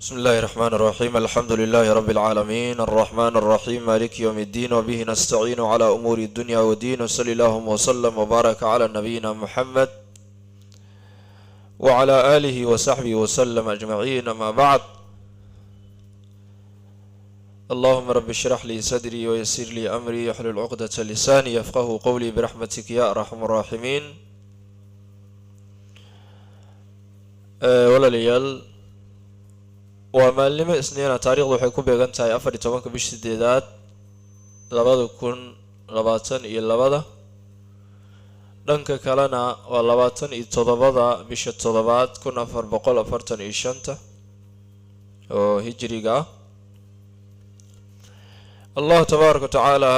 بسم الله الرحمن الرحيم الحمد لله رب العالمين الرحمن الرحيم مالك يوم الدين وبه نستعين على أمور الدنيا والدين وصلى اللهم وسلم وبارك على نبينا محمد وعلى آله وصحبه وسلم أجمعين. أما بعد، اللهم رب اشرح لي صدري ويسر لي أمري واحلل عقدة لساني يفقه قولي برحمتك يا أرحم الراحمين. walaalayaal, waa maalnimo isniina. taariikhdu waxay ku beegan tahay 14 bisha 8aad 2022, dhanka kalena waa 27 bisha 7aad 1445 oo hijriga ah. allahu tabaaraka wa tacaala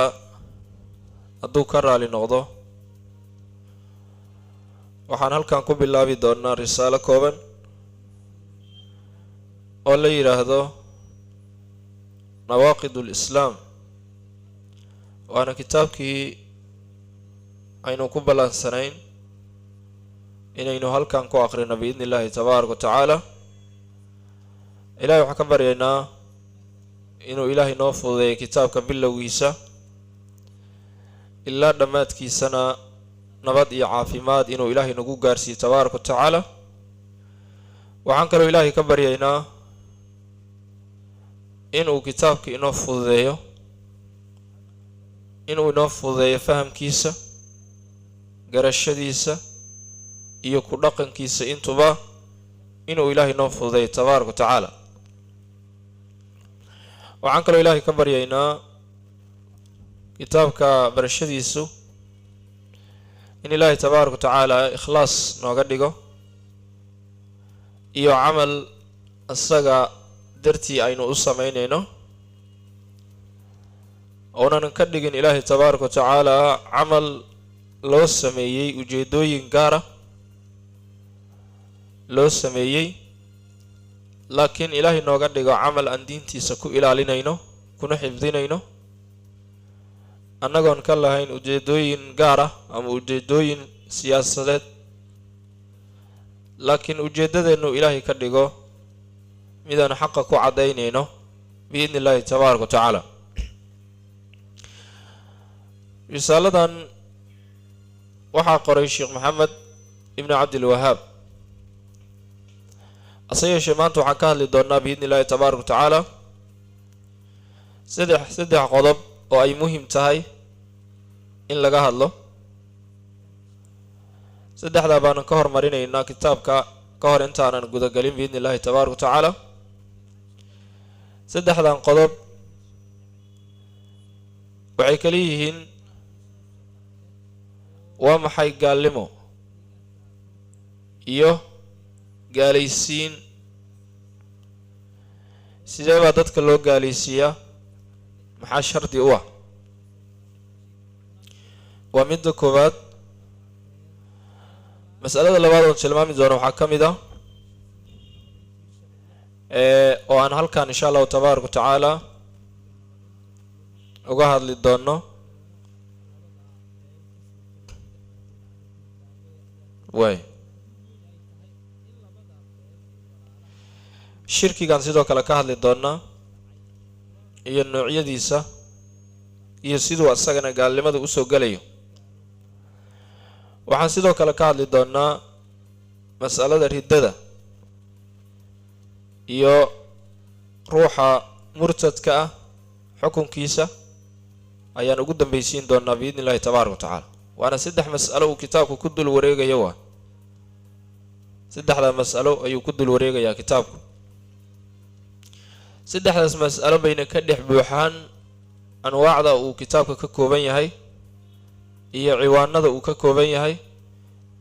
hadduu ka raali noqdo, waxaan halkan ku bilaabi doonaa risaalo kooban oo la yidhaahdo nawaaqid ulislaam. waana kitaabkii aynu ku ballaansanayn inaynu halkan ku aqrino biidni illaahi tabaaraka wa tacaala. ilahay waxaan ka baryaynaa inuu ilaahay noo fududeeyo kitaabka bilowgiisa ilaa dhammaadkiisana nabad iyo caafimaad inuu ilaahay nagu gaarsiiyo tabaaraka wa tacaala. waxaan kaloo ilaahay ka baryaynaa inuu kitaabka inoo fududeeyo, inuu inoo fududeeyo fahamkiisa, garashadiisa iyo ku dhaqankiisa, intuba inuu ilaahay inoo fududeeyo tabaaraka wa tacaala. waxaan kaloo ilaahay ka baryaynaa kitaabka barashadiisu in ilaahay tabaaraka wa tacaala ikhlaas nooga dhigo iyo camal isaga dartii aynu u samaynayno, oonan ka dhigin ilaahay tabaaraka wa tacaala camal loo sameeyey ujeedooyin gaara loo sameeyey, laakiin ilaahay nooga dhigo camal aan diintiisa ku ilaalinayno kuna xifdinayno, annagoon ka lahayn ujeedooyin gaar ah ama ujeedooyin siyaasadeed, laakiin ujeeddadeennu ilaahay ka dhigo midaan xaqa ku caddaynayno biidni illaahi tabaaraka wa tacaala. risaaladan waxaa qoray sheekh maxamed ibn cabdilwahaab. hase yeeshee maanta waxaan ka hadli doonaa biidni illaahi tabaaraka wa tacaala saddex qodob oo ay muhim tahay in laga hadlo. saddexdaa baanan ka hormarinaynaa kitaabka ka hor intaanan gudagelin biidni illaahi tabaaraka wa tacaala. saddexdan qodob waxay kala yihiin: waa maxay gaalnimo iyo gaalaysiin, sidee baa dadka loo gaalaysiiyaa, maxaa shardi u ah. waa midda koowaad. masalada labaad oon tilmaami doono waxaa ka mid ah oo aan halkan insha allahu tabaaraka wa tacaala uga hadli doono shirkigan sidoo kale ka hadli doonaa iyo noocyadiisa iyo siduu asagana gaalnimada usoo gelayo. waxaan sidoo kale ka hadli doonaa mas'alada riddada iyo ruuxa murtadka ah xukunkiisa ayaan ugu dambaysiin doonaa biidni illaahi tabaaraka wa tacaala. waana 3 mas'alo uu kitaabku ku dul wareegayo. waa 3 mas'alo ayuu ku dul wareegayaa kitaabku. 3daas mas'alo bayna ka dhex buuxaan anwaacda uu kitaabka ka kooban yahay iyo ciwaanada uu ka kooban yahay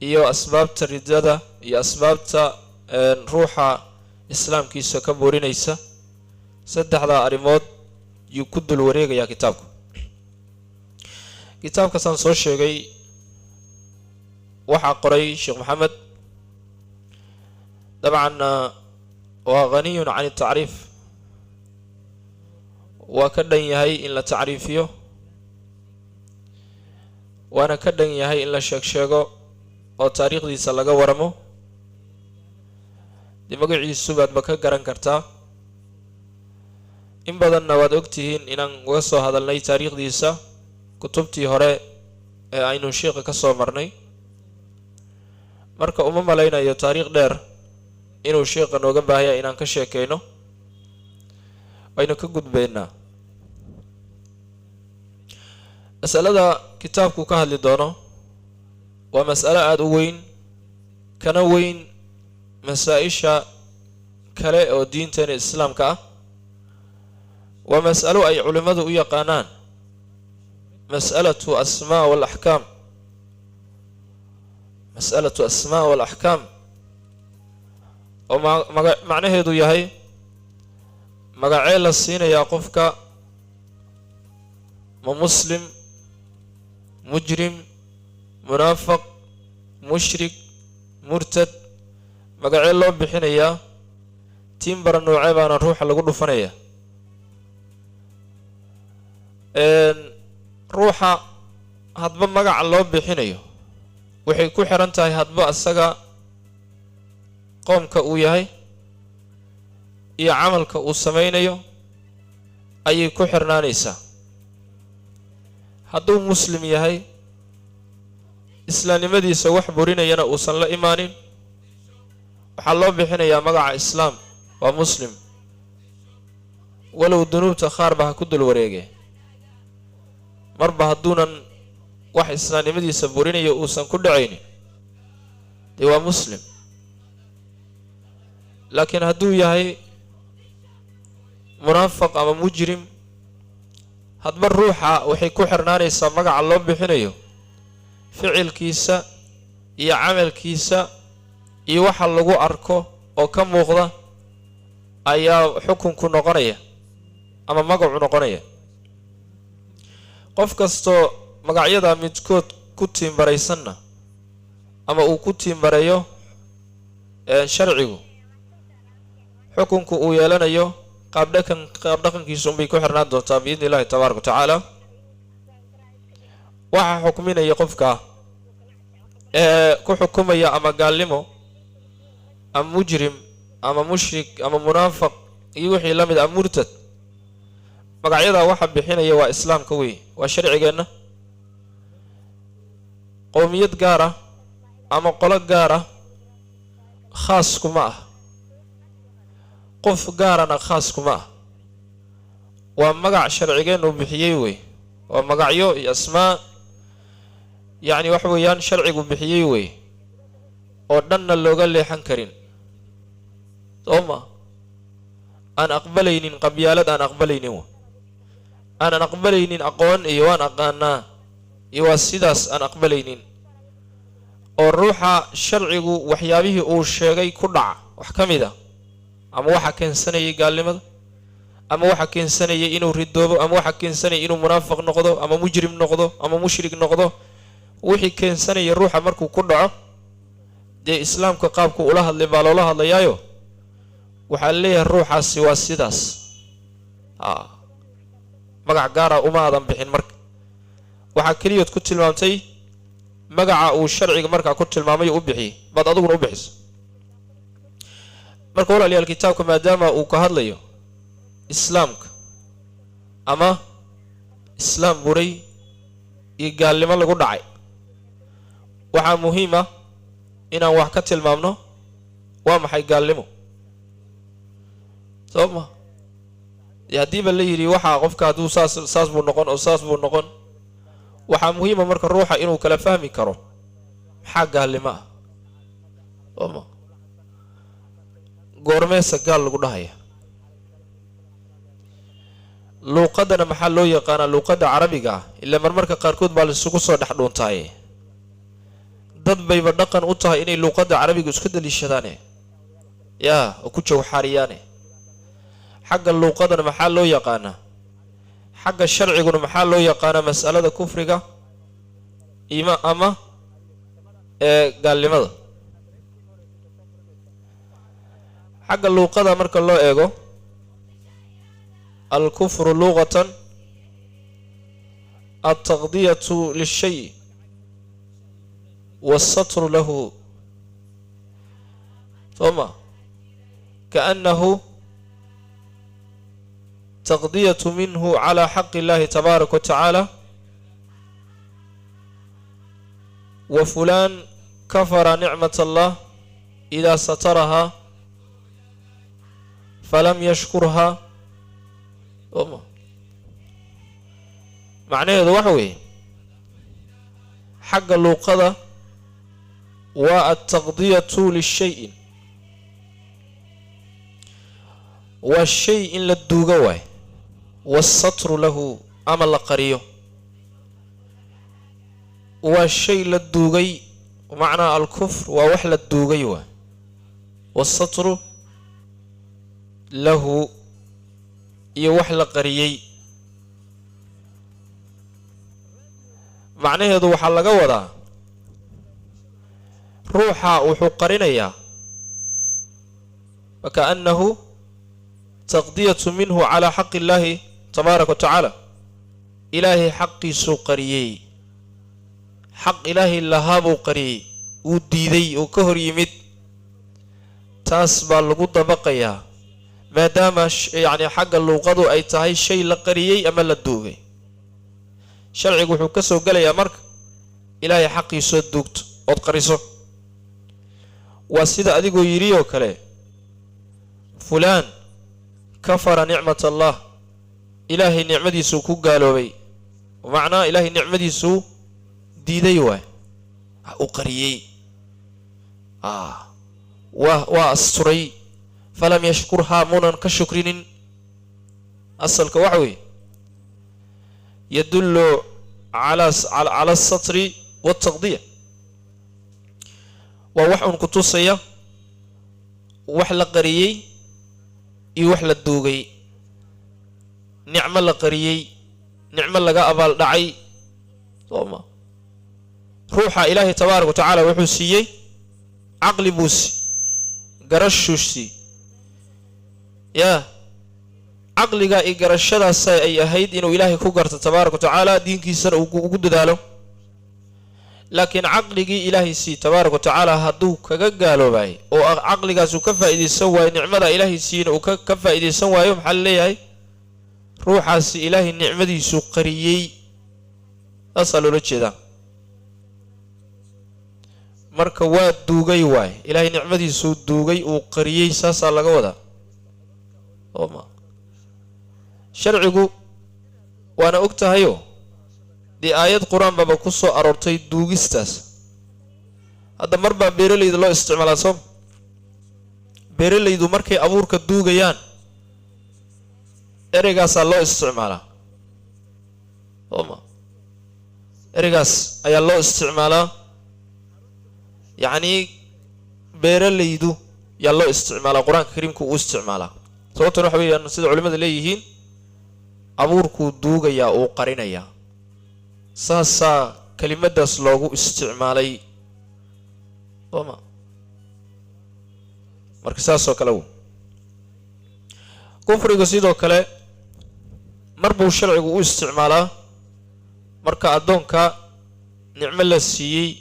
iyo asbaabta riddada iyo asbaabta ruuxa islaamkiisa ka burinaysa. 3daa arrimood yuu ku dul wareegayaa kitaabku. kitaabkaasaan soo sheegay waxaa qoray sheekh maxamed. dabcan waa ghaniyun can tacriif, waa ka dhan yahay in la tacriifiyo, waana ka dhan yahay in la sheego oo taariikhdiisa laga waramo. dee magaciisu baad ma ka garan kartaa in badanna waad ogtihiin inaan uga soo hadalnay taariikhdiisa kutubtii hore ee aynu sheekha ka soo marnay marka uma malaynayo taariikh dheer inuu sheekha nooga baahaya inaan ka sheekayno aynu ka gudbaynaa mas'alada kitaabku ka hadli doono waa mas'alo aada u weyn kana weyn masaa-isha kale oo diinteena islaamka ah waa mas'alo ay culimmadu u yaqaanaan mas'alatu asmaa wal axkaam mas'alatu asmaa wal axkaam oo macnaheedu yahay magacee la siinayaa qofka ma muslim mujrim munaafiq mushrik murtad magacee loo bixinayaa tiimbara noocee baana ruuxa lagu dhufanaya ruuxa hadba magaca loo bixinayo waxay ku xiran tahay hadba asaga qoomka uu yahay iyo camalka uu samaynayo ayay ku xirnaanaysaa hadduu muslim yahay islaamnimadiisa wax burinayana uusan la imaanin waxaa loo bixinayaa magaca islaam waa muslim walow dunuubta qaarba ha ku dul wareege marba hadduunan wax islaamnimadiisa burinayo uusan ku dhacaynin dee waa muslim laakiin hadduu yahay munaafiq ama mujrim hadba ruuxa waxay ku xirnaanaysaa magaca loo bixinayo ficilkiisa iyo camalkiisa iyo waxa lagu arko oo ka muuqda ayaa xukunku noqonaya ama magacu noqonaya qof kastoo magacyada midkood ku tiimbaraysanna ama uu ku tiimbareeyo sharcigu xukunku uu yeelanayo qaab dhaqankiisa unbay ku xirnaan doontaa biidni illaahi tabaaraka wa tacaala waxaa xukminaya qofka ee ku xukumaya ama gaalnimo ama mujrim ama mushrik ama munaafiq iyo wixii la mid ah murtad magacyada waxa bixinaya waa islaamka wey waa sharcigeenna qowmiyad gaar ah ama qolo gaar ah khaas kuma ah qof gaarana khaas kuma ah waa magac sharcigeennu bixiyey wey waa magacyo iyo asmaa yacni wax weeyaan sharcigu bixiyey wey oo dhanna looga leexan karin sooma aan aqbalaynin qabyaalad aan aqbalaynin aanan aqbalaynin aqoon iyo waan aqaanaa iyo waa sidaas aan aqbalaynin oo ruuxa sharcigu waxyaabihii uu sheegay ku dhaca wax ka mid ah ama waxa keensanayay gaalnimada ama waxa keensanayay inuu ridoobo ama waxa keensanayay inuu munaafiq noqdo ama mujrim noqdo ama mushrik noqdo wixii keensanaya ruuxa markuu ku dhaco dee islaamka qaabku ula hadlay baa loola hadlayaayo waxaa leeyahay ruuxaasi waa sidaas magac gaara uma aadan bixin marka waxaa keliyood ku tilmaamtay magaca uu sharciga markaa ku tilmaamay u bixiyey baad adiguna u bixiso marka walaalayaal kitaabka maadaama uu ka hadlayo islaamka ama islaam buray iyo gaalnimo lagu dhacay waxaa muhiim ah inaan wax ka tilmaamno waa maxay gaalnimo sooma haddiiba la yidhi waxaa qofka hadduu saas buu noqon oo saas buu noqon waxaa muhiima marka ruuxa inuu kala fahmi karo maxaa gaalnimo ah sooma goormeesa gaal lagu dhahaya luuqadana maxaa loo yaqaanaa luuqadda carabiga ah ilaa marmarka qaarkood baa laisugu soo dhex dhuuntaaye dad bayba dhaqan u tahay inay luuqadda carabiga iska daliishadaane yaa oo ku jawxaariyaane xagga luuqadana maxaa loo yaqaanaa xagga sharciguna maxaa loo yaqaanaa mas'alada kufriga ama gaalnimada xagga luuqada marka loo eego alkufru lughatan altaqdiyatu lishay والسطر له ثم كأنه تقضية منه على حق الله تبارك وتعالى، وفلان كفر نعمة الله إذا سترها فلم يشكرها. معناه وحوي حق اللوقضة والتغضية للشيء، والشيء للدوغوي، والسطر له أمل قريه، والشيء للدوغي ومعنى الكفر ووحل الدوغي، والسطر له يوحل قريي. معناه هذا وحل قوضا روحا وحو قرينيا، وكأنه تقضية منه على حق الله تبارك وتعالى. إلهي حقي سو قريي، حق إلهي اللهاب قريي وديدي وكهر يمد، تاسبا لقود بقيا ما دام يعني حق اللوقض أي تهي شيء لقريي أما للدوغي. شرعي وحو كسو قال يا مرك إلهي حقي سو الدوغت وتقريسو، وسيدا أديقو يريو كلي فلان كفر نعمة الله، إلهي نعمتي سو كو قالوا بي، ومعنى إلهي نعمتي سو ديدي واي أقريي وأستري فلم يشكرها مونا كشكرين. أصل كوحوي يدل على السطر والتغضية، ووحن كتوصية وحل قريي يوحل الدوغي، نعم لقريي نعم لقى أبال دعي. روح إلهي تبارك وتعالى وحسيي عقل بوسي قرشوشي يا عقل قائي قرشدا ساي أي أهيد إنه إلهي كوغرت تبارك وتعالى دين كيسر وقود دالو، لكن عقل قي إلهي سي تبارك وتعالى هدو كقالو باي، وعقل قاسو كفا إذي سوى نعمة إلهي سين وكفا إذي سوى يوم حلي روح سي إلهي النعمة سو قريي. أصلوا لك marka waa duugay waay ilaahay nicmadiisu duugay oo qariyay saasa laga wada ooma sharcigu waana ogtahayo di aayad quraan baba ku soo aroortay duugistaas. hadda marba beeralayda loo isticmaalaa soo beeralaydu markay abuurka duugayaan ereygaas loo isticmaalaa ooma ereygaas ayaa loo isticmaalaa يعني beeralaydu yaa loo isticmaalaa quraanka kariimku uu isticmaalaa sababtuna waxa weeyaan sida culimada leeyihiin abuurku duugaya oo qarinaya saasa kalimadaas loogu isticmaalay ooma marka saasoo kale kufriga sidoo kale marba sharcigu uu isticmaalaa marka adoonka nicmo la siiyay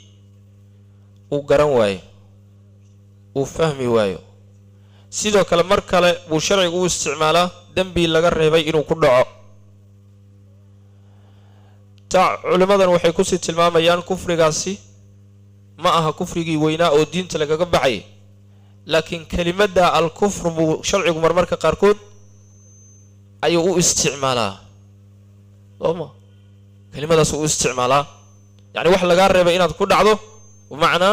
وقرن واي وفهمي وايو سيدو كلا مركله بو شرعي او استعماله دنبي لغا ريباي انو كدعو تاع علماء waxay ku sii tilmaamayaan kufrigaasi ma aha kufrigi weynaa oo diinta laga baxay, laakiin kalimada al-kufr buu sharcigu marmarka qaarkood ayuu u isticmaalaa ooma kalimadaas uu isticmaalaa yani wax laga reebay inaad ku dhacdo ومعنى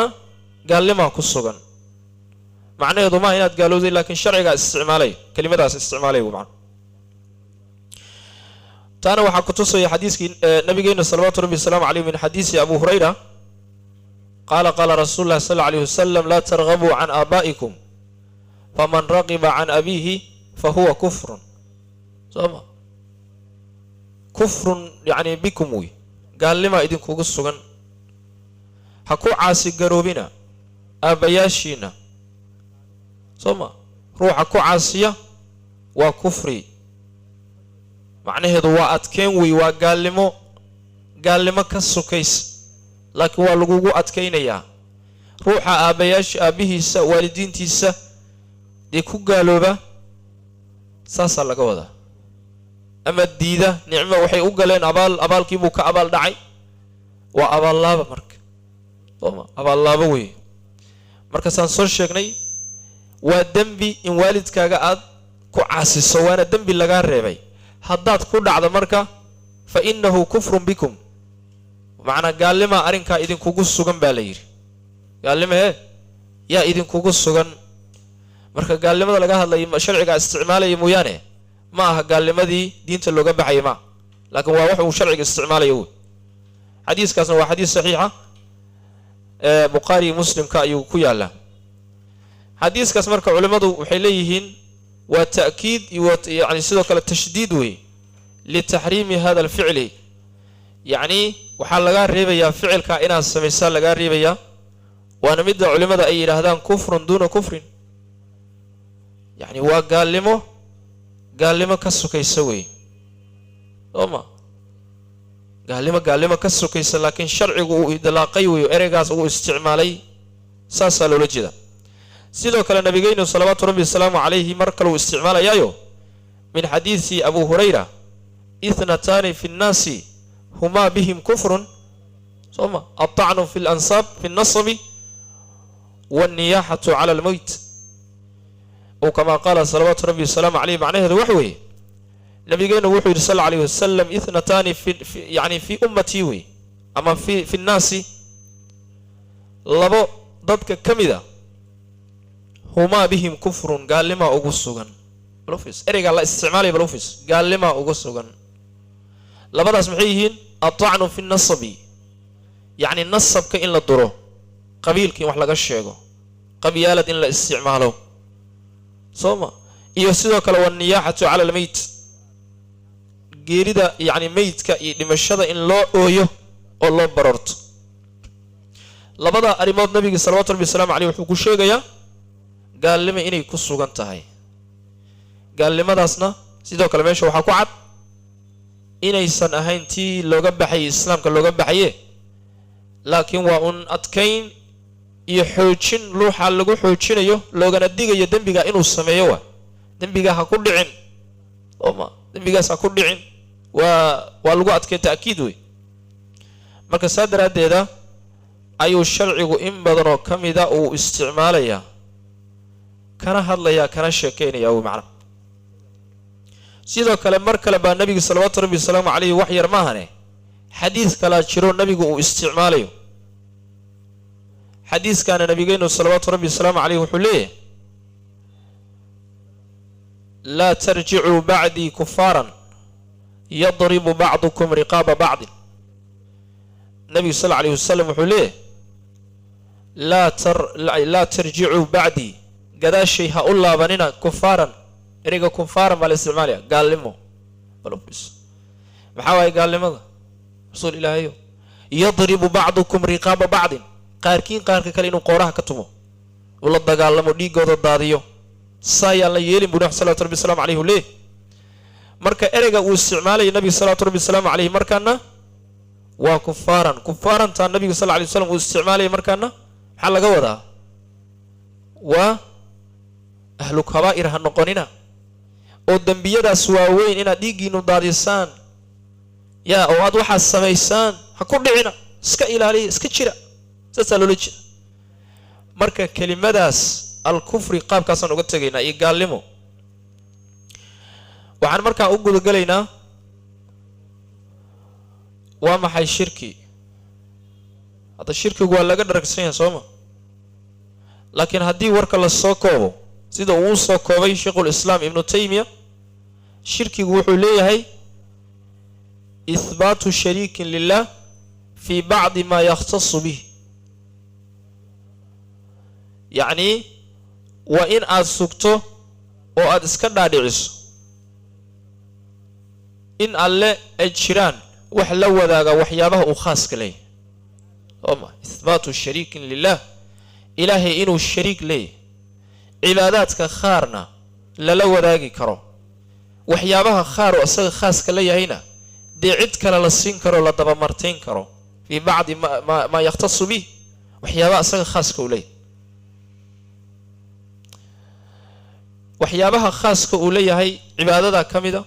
قال لما كسوغن معنى يضو ما هنات قالوا ذي لكن شرعي استعمالي كلمة داس استعمالي ومعنى تانا وحا كتوصي حديث نبي قينا صلوات ربي السلام عليه من حديث أبو هريرة قال رسول الله صلى الله عليه وسلم لا ترغبوا عن آبائكم فمن رغب عن أبيه فهو كفر سوما كفر يعني بكم قال لما إذن كوغسوغن هكو عاسي قروبنا أبياشينا ثم روح هكو عاسية وكفري معنى هذا وأتكينوي قال لما كسو كيس لكن والغوغو أتكينيا روح أبياش أبيه سا والدين تيسا دي كو قالوا با ساسا لقوة ama diida nicmo waxay u galeen abaalkii buu ka abaal dhacay waa abaal laaba marka sooma abaal laaba weeye marka saan soo sheegnay waa dembi in waalidkaaga aad ku caasiso waana dembi lagaa reebay haddaad ku dhacdo marka fa innahu kufrun bikum macnaa gaalnimaa arrinkaa idinkugu sugan baa la yidhi gaalnimahee yaa idinkugu sugan marka gaalnimada laga hadlayo sharcigaa isticmaalaya mooyaane ma aha gaalnimadii diinta looga baxaya ma laakiin waa wax uu sharciga isticmaalayo wey xadiiskaasna waa xadiis saxiixa bukhaari muslimka ayuu ku yaalaa xadiiskaas marka culimmadu waxay leeyihiin waa ta'kiid yani sidoo kale tashdiid wey litaxriimi hada alficli yacni waxaa lagaa reebayaa ficilkaa inaad samaysaa lagaa reebayaa waana midda culimmada ay yidhaahdaan kufrun duuna kufrin yacni waa gaalnimo ka sokaysa wey sooma gaalnimo ka sokaysa laakiin sharcigu uu idlaaqay weyo ereygaas uu isticmaalay saasaa loola jeeda sidoo kale nabigeynu salawaatu rabbi wasalaamu calayhi mar kale uu isticmaalayaayo min xadiisi abu hurayra ithnataani fi nnaasi humaa bihim kufrun sooma altacnu fi lansaab fi nnasabi waalniyaaxatu cala almowt oo kamaa qaala salawaatu rabbi wasalaamu calayhi macnaheedu wax weeye nabigeennu wuxuu yidhi sal alayhi wasalam ithnataani yani fii ummatii wey ama fi nnaasi labo dadka ka mida humaa bihim kufrun gaalnimaa ugu sugan balufis ereygaa la isticmaalaya balufis gaalnimaa ugu sugan labadaas maxay yihiin atacnu fi nasabi yacni nasabka in la duro qabiilka in wax laga sheego qabyaalad in la isticmaalo sooma iyo sidoo kale wanniyaaxatu cala almeyt geerida yacni meydka iyo dhimashada in loo ooyo oo loo barorto labada arrimood nabiga salawatu rabbi wasalaamu caleyh wuxuu ku sheegayaa gaalnimo inay ku sugan tahay gaalnimadaasna sidoo kale meesha waxaa ku cad inaysan ahayn tii looga baxayay islaamka looga baxaye laakiin waa un adkayn iyo xoojin ruuxa lagu xoojinayo loogana digayo dembiga inuu sameeyo waa dembiga ha ku dhicin ooma dembigaas ha ku dhicin waa lagu adkay ta'kiid wey marka saa daraaddeeda ayuu sharcigu in badanoo ka mida uu isticmaalayaa kana hadlayaa kana sheekaynayaa wy macna sidoo kale mar kale baa nabiga salawaatu rabbi wasalaamu calayhi wax yar maahane xadiis kalaa jiro nabigu uu isticmaalayo xadiiskaana nabigeennu salawaatu rabbi wasalaamu calayhi wuxuu leeyahay laa tarjicuu bacdii kufaaran yadribu bacdukum riqaaba bacdin nabigu sal alayhi wasalam wuxuu leeyahay laa tarjicuu bacdii gadaashay ha u laabanina kufaaran ereyga kufaaran baa la isticmaalaya gaalnimo maxaa waaye gaalnimada rasuul ilaahayo yadribu bacdukum riqaaba bacdin qaarkiin qaarka kale inuu qooraha ka tumo uu la dagaalamo dhiigooda daadiyo saayaan la yeelin buu nabi salawatu rabbi wasalaamu calayhi leeh marka ereyga uu isticmaalaya nabiga salawatu rabbi wasalaamu calayhi markaana waa kufaarantaa nabiga sal alay wasalam uu isticmaalaya markaana maxaa laga wadaa waa ahlu kabaa'ir ha noqonina oo dembiyadaas waaweyn inaad dhiiggiinu daadisaan yaa oo aad waxaad samaysaan ha ku dhicina iska ilaaliya iska jira saasaa loola jeeda marka kelimadaas alkufri qaabkaasaan uga tegaynaa iyo gaalnimo waxaan markaa u gudagelaynaa waa maxay shirki hadda shirkigu waa laga dharagsan yahay sooma laakiin haddii warka la soo koobo sida uu soo koobay sheikhulislaam ibnu taymiya shirkigu wuxuu leeyahay ihbaatu shariikin lilah fii bacdi maa yakhtasu bih yacni waa in aad sugto oo aad iska dhaadhiciso in alle ay jiraan wax la wadaaga waxyaabaha uu khaaska leeyahay sooma ihbaatu shariikin lilah ilaahay inuu shariik leeyahay cibaadaadka khaarna lala wadaagi karo waxyaabaha khaar oo isaga khaaska la yahayna dee cid kale la siin karo la dabamartayn karo fii bacdi maa yakhtasu bih waxyaabaha isaga khaaska uu leeyahay waxyaabaha khaaska uu leeyahay cibaadada ka mida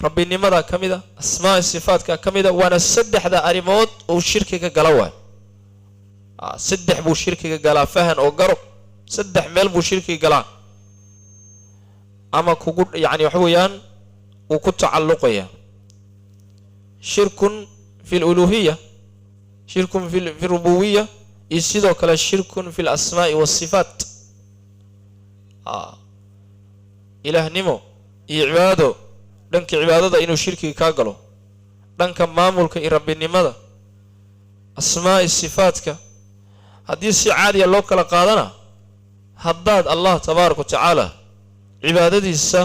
ربي نمدا كمدا أسماء الصفات كمدا وانا سدح ذا أريموت أو شركة جلوة سدح بو شركة جلا فهن أو قرب سدح ميل بو شركة جلا أما كوجود يعني حويان وكنت تعلقيا شرك في الألوهية شرك في الربوبية يصير كلا شرك في الأسماء والصفات إله نمو عباده دنك عبادة إنه شركي كاغلو دنك مامولك رب النمدا أسماء الصفاتك حديث عادي الله كلا قادنا حداد الله تبارك وتعالى عبادتي السا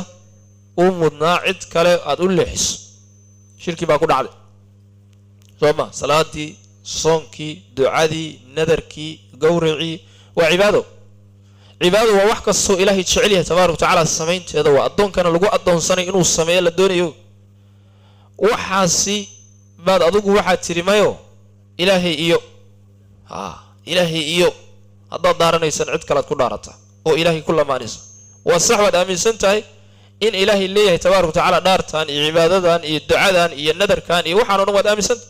أمودنا عد كلا أدول لحس شركي باكو عادي ثم صلاتي صومكي دعادي نذركي قورعي وعباده عباده ووحك السوء إلهي تشعليه تبارك وتعالى السمين هذا وأدون كان لقوا أدون سنة إنه السمين للدنيا وحاسي بعد أدوك واحد ترميه إلهي إيو إلهي إيو هذا دارنا يسنعد كلا تكون دارته أو إلهي كل ما نسى والصحوة أمين سنتهي إن إلهي اللي تبارك وتعالى دارتان عبادتان الدعاء النذر كان وحنا نواد أمين سنت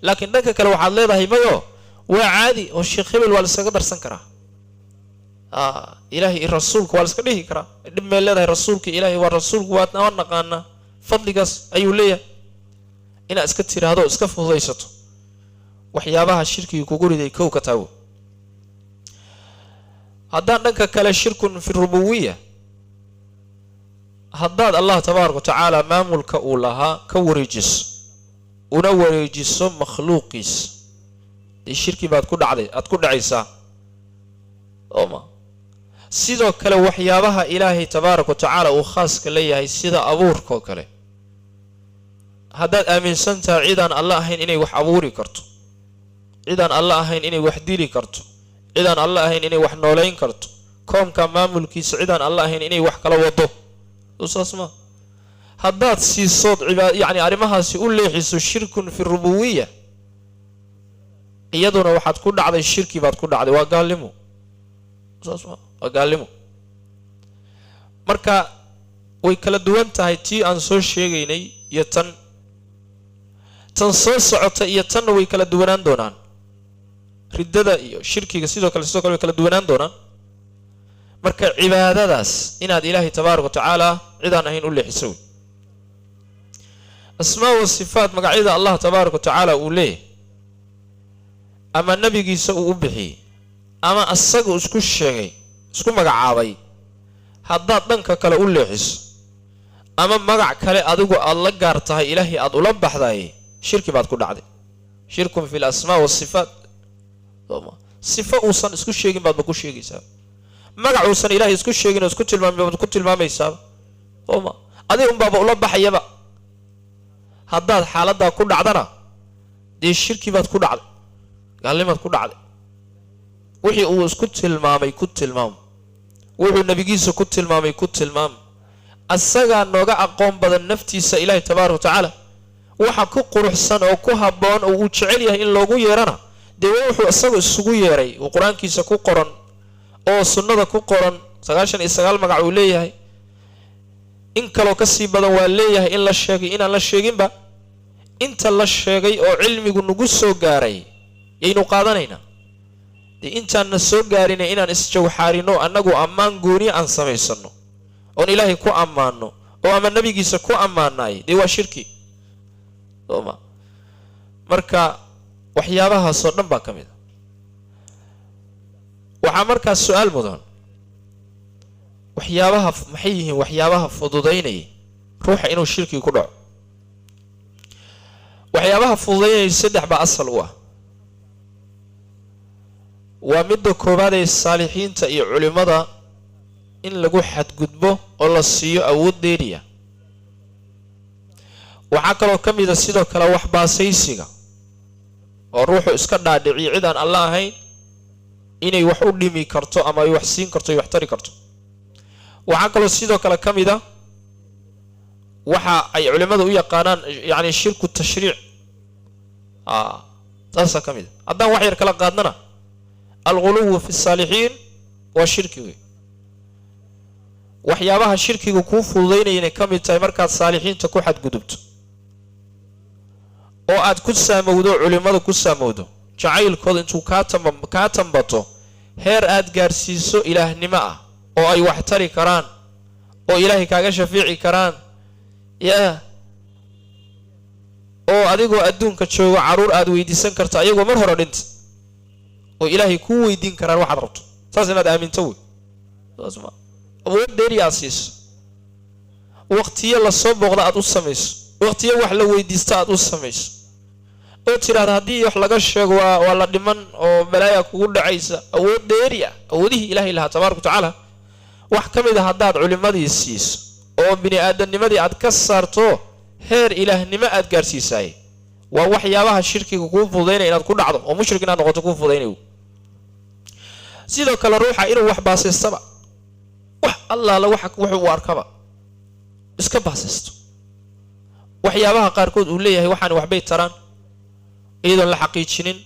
لكن ذاك كلا واحد ليه ذا يميه وعادي والشيخ خبل ولا سقدر سنكره إلهي الرسولك والسكده كرا لما الله رسولك إلهي والرسولك واتنا ونقانا فضلك أيو ليه إن أسكتير هذا أسكفه ضيسته وحيابها الشرك يكوكوري دي كوكتاو هدان لك كلا شرك في الربوية هدان الله تبارك وتعالى ما ملك أولها كوريجس ونوريجس مخلوقيس دي الشرك بعد أتكون عيسى أما sidoo kale waxyaabaha ilaahay tabaaraka tacaala uu khaaska leeyahay sida abuurka oo kale haddaad aaminsan tahay cidaan alla ahayn inay wax abuuri karto cidaan alla ahayn inay wax dili karto cidaan alla ahayn inay wax nooleyn karto koomka maamulkiisa cidaan alla ahayn inay wax kala wado usasma haddaad siisood yani arrimahaasi u leexiso shirkun fi rububiyya iyaduna waxaad ku dhacday shirki baad ku dhacday waa gaalnimo usasma وقالمو marka way kala duwan tahay tii aan soo sheegaynay iyo tan soo socota iyo tan way kala duwanaan doonaan ridada iyo shirkiga sidoo kale way kala duwanaan doonaan marka cibaadadaas inaad ilaahay tabaaraka tacaala cidaan ahayn u leexiso asmaa wa sifaat magacyada Allah tabaaraka tacaala uu leeyahay ama nabigiisa uu u bixiyay ama asagu isku sheegay isku magacaabay haddaad dhanka kale u leexiso ama magac kale adigu aad la gaar tahay ilaahay aad ula baxday shirki baad ku dhacday shirkun fil asmaa was sifaat sifa uusan isku sheegin baad ku sheegaysaa magac uusan ilaahay isku sheegin oo isku tilmaamay baad ku tilmaamaysaa adigu baaba ula baxayaba haddaad xaaladda ku dhacdana dee shirki baad ku dhacday gaalnimaad ku dhacday wixii uu isku tilmaamay ku tilmaam wuxuu nabigiisa ku tilmaamay ku tilmaam asaga nooga aqoon badan naftiisa ilaahay tabaaraka tacaala waxa ku quruxsan oo ku haboon oo uu jecel yahay in loogu yeerana dee wuxuu asagu isugu yeeray oo quraankiisa ku qoran oo sunnada ku qoran 99 magac uu leeyahay in kale ka sii badan waa leeyahay in la sheegay inaan la sheeginba inta la sheegay oo cilmigu nagu soo gaaray yaynu qaadanayna intaan soo gaarin inaan isjawxaarino anagu ammaan gooni aan sameysano oo ilaahay ku ammaano oo ama nabigiisa ku ammaanay waa shirki marka waxyaabaha soo dhan baa kamid waxa marka su'aal mudan waxyaabaha maxay yihiin waxyaabaha fududeynay ruuxa inuu shirki ku dhaco waxyaabaha fududeynay saddex ba asal u ah ومدة كوبادة الصالحين تأي علماء إن لقوا حد قدبه الله سيو أود ديريا وحكروا كم إذا سيدو كلا وحبا سيسيغا والروح اسكنا دعي عدان الله هين إني وحود لمي كرتو أما يحسين كرتو يحتري كرتو وحكروا سيدو كلا كم إذا وحا أي علماء يقانان يعني شرك التشريع تنسى كم إذا أدان وحير كلا قادنا الغلو في الصالحين والشرك waxyaabaha shirkiga kuu fududaynaya inay ka mid tahay markaad saalixiinta ku xadgudubto oo aad ku saamowdo culimada ku saamowdo jacaylkooda intuu kaa tambato heer aad gaarsiiso ilaahnimo ah oo ay wax tari karaan oo ilaahay kaaga shafiici karaan oo adigoo adduunka joogo caruur aad weydiisan karto ayagoo mar hore dhinta oo ilaahay kuu weydiin karaan waxaad rabto saas inaad aaminto wey awood dheeri aad siiso waqtiyo la soo booqda aad u samayso waqtiyo wax la weydiista aad u samayso oo tiraahdo haddii wax laga sheego waa la dhiman oo balaaya kugu dhacaysa awood dheeri ah awoodihii ilaahay lahaa tabaaraka tacaala wax ka mid ah haddaad culimadii siiso oo bini aadamnimadii aad ka saarto heer ilaahnimo aad gaarsiisaay waa waxyaabaha shirkiga kuu fududaynaya inaad ku dhacdo oo mushrik inaad noqoto kuu fududaynayo sidoo kale ruuxa inuu wax baasaystaba wax allaala wuxuu u arkaba iska baasaysto waxyaabaha qaarkood uu leeyahay waxaan waxbay taraan iyadoon la xaqiijinin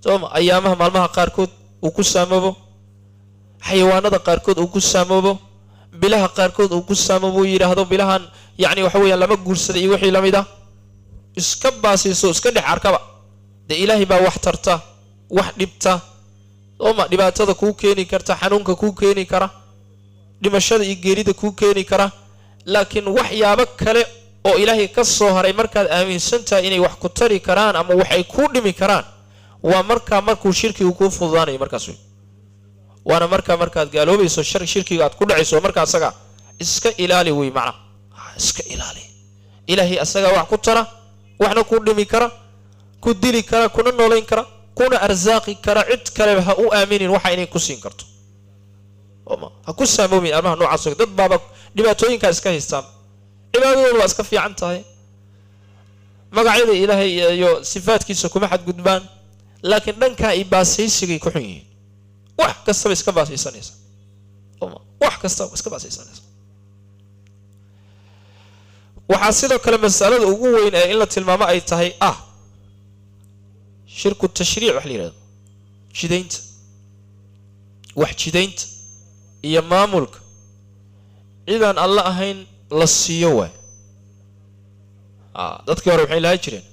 sooma ayaamaha maalmaha qaarkood uu ku saamoobo xayawaanada qaarkood uu ku saamoobo bilaha qaarkood uu ku saamoobo yidhaahdo bilahan yacni waxa weeyaan lama guursaday iyo wixii la mid ah iska baasayso iska dhex arkaba dee ilaahay baa wax tarta wax dhibta sooma dhibaatada kuu keeni karta xanuunka kuu keeni kara dhimashada iyo geerida kuu keeni kara laakiin waxyaabo kale oo ilaahay ka soo haray markaad aaminsan tahay inay wax ku tari karaan ama waxay kuu dhimi karaan waa markuu shirkigu kuu fududaanayo markaas wey waana markaad gaaloobayso shirkiga aad ku dhacayso markaa asaga iska ilaali wey macna iska ilaali ilaahay asaga wax ku tara waxna ku dhimi kara ku dili kara kuna noolayn kara kuna arsaaqi kara cid kale ha u aaminin waxa inay ku siin karto ha ku saamoomin arrimaha noocaas dad baaba dhibaatooyinka iska haystaan cibaadadoodu waa iska fiican tahay magacyada ilaahay iyo sifaadkiisa kuma xadgudbaan laakiin dhankaa ay baasaysigay ku xun yihiin wax kastaba iska baasaysanaysa wax kastaba iska baasaysanaysa waxaa sidoo kale masalada ugu weyn ee in la tilmaamo ay tahay shirku tashriic wax la yidhahdo jidaynta wax jidaynta iyo maamulka cidaan alla ahayn la siiyo waay dadkii hore waxay lahaan jireen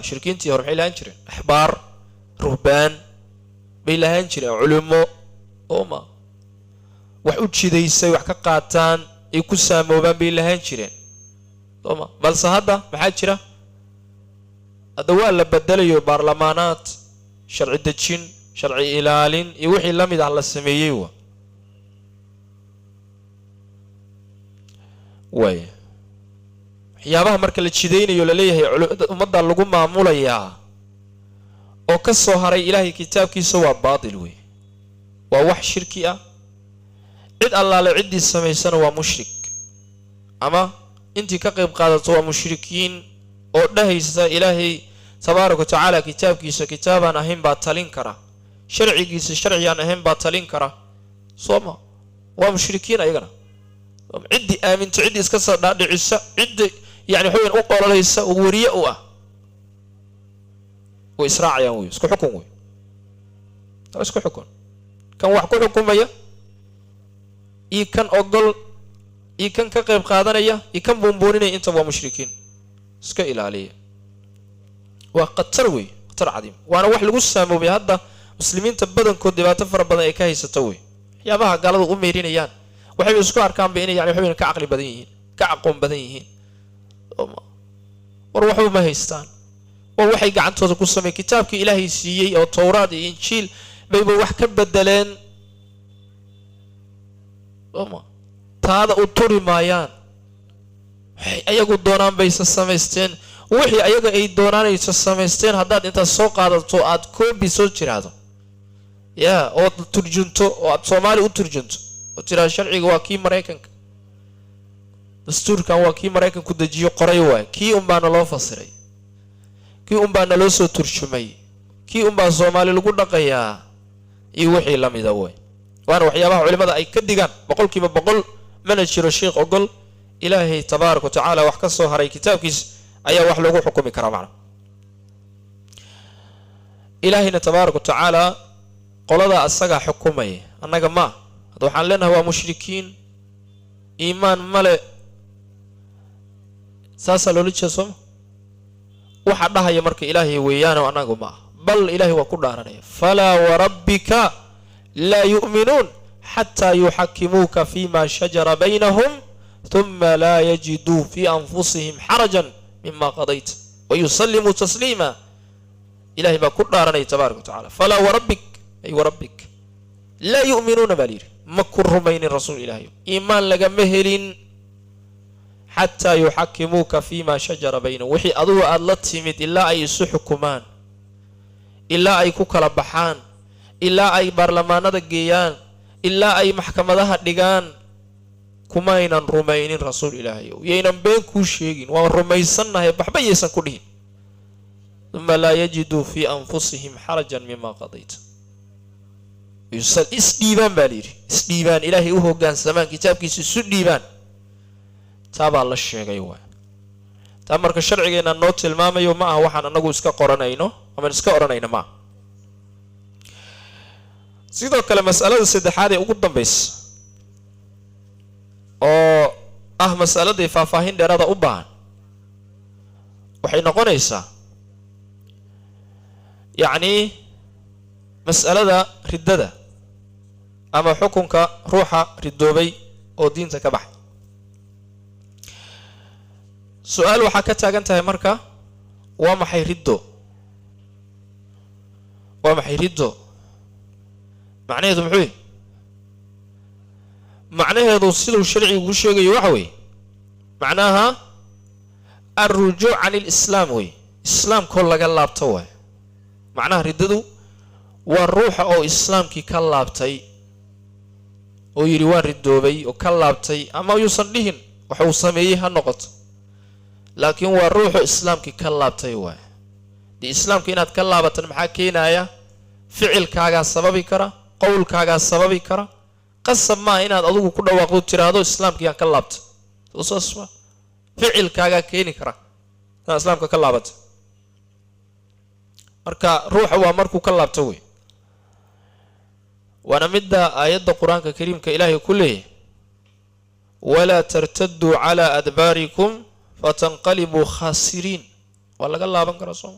mushrikiintii hore waxay lahaan jireen axbaar ruhbaan bay lahaan jireen culimo ooma wax u jidaysay wax ka qaataan ay ku saamoobaan bay lahaan jireen ooma balse hadda maxaa jira hadda waa la bedelayo baarlamaanaad sharci dejin sharci ilaalin iyo wixii la mid ah la sameeyey waay waxyaabaha marka la jidaynayo laleeyahay ummadda lagu maamulayaa oo ka soo haray ilaahay kitaabkiisa waa baatil wey waa wax shirki ah cid allaale ciddii samaysana waa mushrik ama intii ka qayb qaadato waa mushrikiin oo dhahaysa ilaahay tabaaraka wa tacaala kitaabkiisa kitaabaan ahayn baa talin kara sharcigiisa sharcigaan ahayn baa talin kara sooma waa mushrikiin ayagana ciddii aaminto ciddii iska soo dhaadhicisa ciddii yani waxa weyn u qololaysa oo wariye u ah way israacayaan wey isku xukun wey isku xukun kan wax ku xukumaya iyo kan ogol iyo kan ka qayb qaadanaya iyo kan buunbuuninaya inta waa mushrikiin iska ilaaliya waa qatar wey qatar cadiim waana wax lagu saamoobay hadda muslimiinta badankood dhibaato fara badan ay ka haysato wey waxyaabaha gaaladu u meerinayaan waxay isku arkaanba inay yani waxa ka aqli badan yihiin ka aqoon badan yihiin war waxba ma haystaan oo waxay gacantooda ku sameeyay kitaabkii ilaahay siiyay oo tawraad iyo injiil bayba wax ka bedeleen taada u turi maayaan ayagu doonaan baysa samaysteen wixii ayaga ay doonaanayso samaysteen haddaad intaad soo qaadato aad koobi soo jiraado oo turjunto oo aad soomaali u turjunto oo tiraa sharciga waa kii maraykanka dastuurkan waa kii maraykanku dejiyo qoray waay kii unbaana loo fasiray kii unbaana loo soo turjumay kii unbaa soomaali lagu dhaqayaa iyo wixii la mida way waana waxyaabaha culimada ay ka digaan 100% mana jiro sheekh ogol ilaahay tabaaraka wa tacaala wax ka soo haray kitaabkiisa ayaa wax lagu xukumi karaa macna ilaahayna tabaaraka wa tacaala qolada asaga xukumay annaga ma هذا وحان لنا هو مشركين إيمان ملئ ساسا لوليتشا سوم وحدها يمرك إلهي ويانا وأناغو ما بل إلهي وكدارنا فلا وربك لا يؤمنون حتى يحكموك فيما شجر بينهم ثم لا يجدوا في أنفسهم حرجا مما قضيت ويسلموا تسليما إلهي ما كدارنا تبارك وتعالى فلا وربك أي وربك لا يؤمنون بالير مكر بين الرسول إلهي إيمان لغا مهلين حتى يحكموك فيما شجر بينهم وحي أدو أدلتمد إلا أي سحكمان إلا أي كوكالبحان إلا أي برلمان دقيان إلا أي محكمة دقان كماينا رمين رسول إلهي يينا بين كوشيين ورميسنا بحبا يسان كلهم ثم لا يجدوا في أنفسهم حرجا مما قضيت يسال إسديبان بالير إسديبان إلهي وهو قان سمان كتاب كيسي سديبان تابع الله الشيء أيوة تأمرك الشرع جينا النوت الماما يوم معه وحنا نقول إسكا قرنينه أما إسكا قرنينه ما سيدا كلام مسألة السيد حادي وقدم بس أو مسألة دي فافاهين دي رادا أبان وحين قنيسا يعني مسألة دا رددا أما حكمك روحا ردوبي أو دينتك بحي سؤال وحكتها أنت مركا وما حيردو معناه هذا محوي معناه هذا الصيد الشرعي وشيء يوحوي معناها الرجوع عن الإسلام وي إسلام كل قلابته معناه رددو والروح أو إسلام كي كلابتي أو يروان ردوبي أو كلابتي أما يصليهن وحوصميها النقط لكن والروح إسلام كي كلابتي واي دي إسلام كي نات كلابت المحاكينا يا فعل كاغا سببي كرا قول كاغا سببي كرا قسم ما هنا أدوك كل وقت ترى إسلام كي كلابت وصوصوا فعل كاغا كيني كرا إسلام كي كلابت مركا روح هو مركو كلابتوي وانا مدى آيات القرآن الكريم كإلهي كله ولا ترتدوا على أدباركم فتنقلبوا خاسرين والله قال الله بنك رسول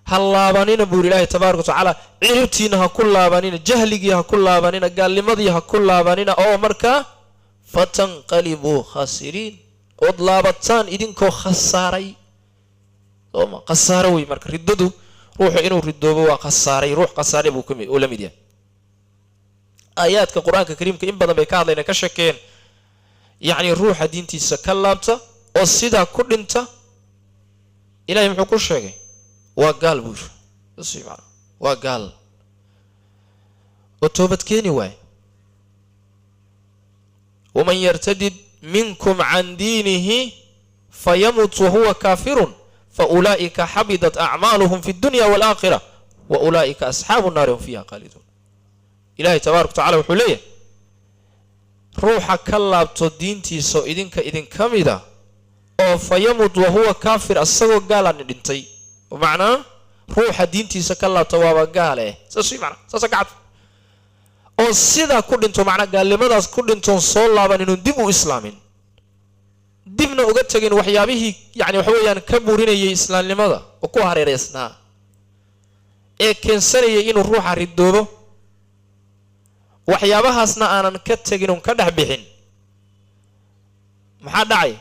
هل لابانين بور الله تبارك وتعالى عربتينها كل لابانين جهليها كل لابانين قال لمضيها كل لابانين أو مركا فتنقلبوا خاسرين وضلابتان إذنكو خساري قصاروي مرك رددو روح إنه ردوبه وقصاري روح قصاري بوكمي ولا ميديا آيات كقرآن كريم كإن بدن بيكاد لنا كشكين يعني الروح دينتي سكلابته والصدا كل انت إلى يمحو كل شيء وقال بوش يصيب وقال وتوبة كيني واي ومن يرتدد منكم عن دينه فيمت وهو كافر فأولئك حبطت أعمالهم في الدنيا والآخرة وأولئك أصحاب النار هم فيها خالدون إلهي تبارك وتعالى وحليه روحك كلابتو دينتي سو إذن كمدا أو فيمت وهو كافر أصغو قال أن دينتي ومعنى روح دينتي سكلابتو وقاله سأسوي معنى سأسكعت أو سيدا كل انتو معنى قال لماذا كل انتو صلى الله عليه دمو إسلامين dibna uga tagin waxyaabihii yani waxa weeyaan ka burinayay islaamnimada oo ku hareereysnaa ee keensanayay inuu ruuxa ridoobo waxyaabahaasna aanan ka tagin oo ka dhax bixin maxaa dhacay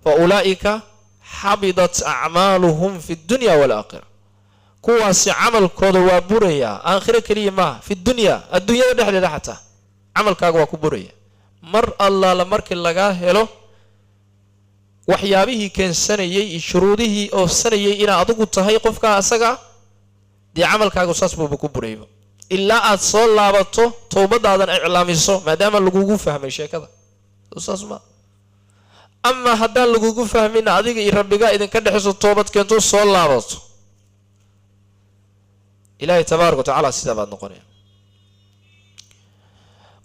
fa ulaa'ika habidat a'maluhum fi dunya wal aakhirah kuwaasi amalkooda waa buraya aakhira kaliya ma fi dunya adduunyada dhexdeeda xataa amalkaaga waa ku buraya mar allah la markii laga helo waxyaabihii keensanayay shuruudihii oo sanayay ina adigu tahay qofka asaga di amalkaagu saas buu ku burayba illa aad soo laabato toobadaadan iclaamiso maadaama lagugu fahmay sheekada saas ma amma haddaan lagugu fahmin adiga iyo rabbiga idin ka dhaxayso toobad keento soo laabato ilaahay tabaaraka ta'ala sida baad noqonaya